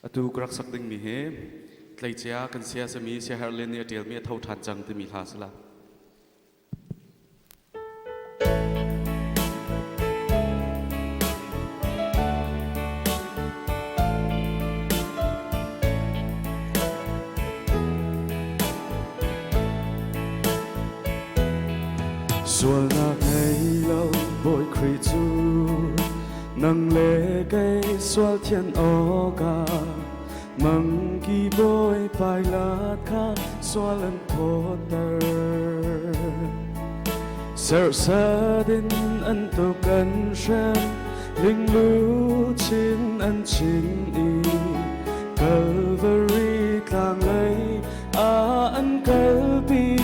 atu krak sak ding mi he tlai chia kan sia se mi sia harlen ne tel mi thau than chang te mi hasla xuân na ngày lâu bội khủy chu nâng lệ cây xuân thiên ô ca măng kỳ bôi bài lá khát xuân lần thốt tơ sợ xa đến ân tô cần sen linh lưu trên ân chính y Calvary càng lấy ân Calvary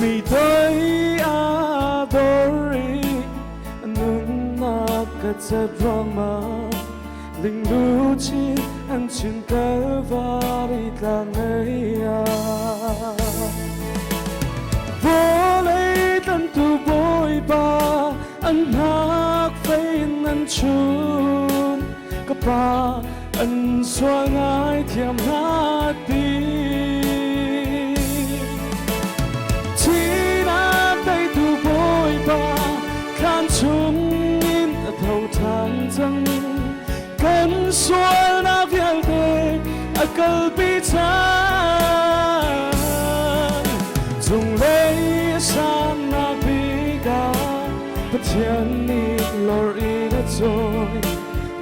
mi tới adore nung na katsa drama linh lưu chi anh trên Calvary càng ấy vô lấy tân tu bôi ba anh hát phê anh chun các ba anh xoa ngài thiam hát đi chung in thâu thang chân cần xuôi na vial de a kalbi chan dùng lấy san na biga pathian ni lori na joy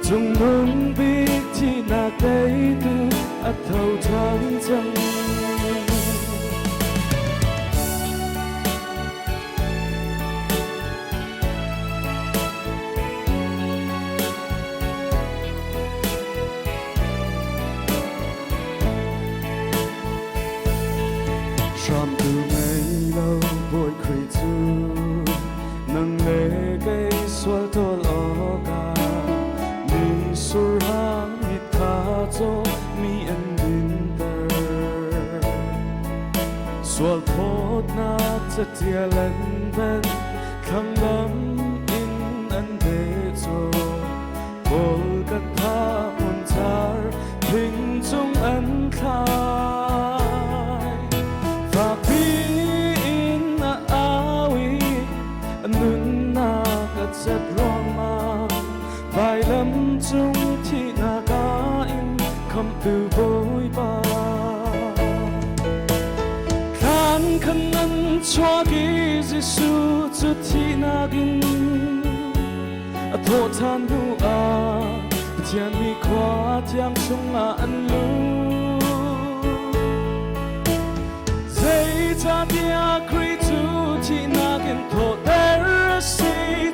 dùng nung bi chi na cây tu a thâu thang chân Ram từ ngày lâu bội khủy chu nâng lệ cây xuân thô lo ca mi sur hang mít khá cho mi ăn din tơ xuân phốt na chất tia lần bên khăng lắm in ăn để cho bol cắt tha hồn char thình chung ăn khai rất roma vài lâm chung thì na ga in không từ bối ba khan khăn ăn cho cái Giêsu chút thì na gin thọ than du thiên mi khoa thiang chung ăn lu dây cha bia Christu thì na gin thọ der si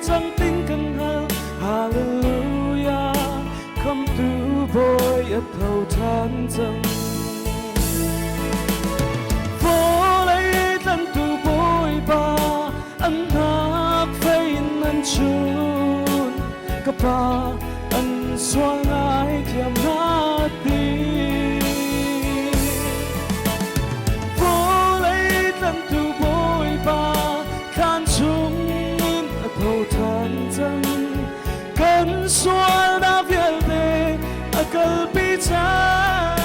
chẳng tin cần hơn Hallelujah không tu bôi ở thâu than chân vô lấy lần tu bôi ba anh hát phê anh chun các ba anh xoa ngài thiam hát đi vô lấy lần tu bôi ba khan chung thâu than chân cần xuân đã viết về ở kalbi chan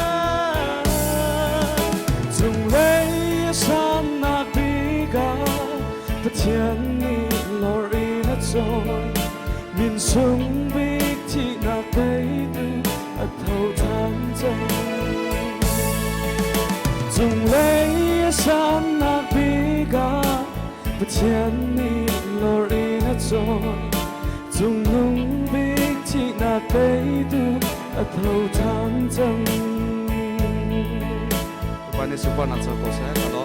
dùng lấy san na biga pathian ni lori na joy min sung big chi na cây tu ở thâu than chân dùng lấy san na biga pathian ni lori na joy dùng nung big chi na cây tu a thâu than chân. Bạn ấy super nát sao có sẽ là đó.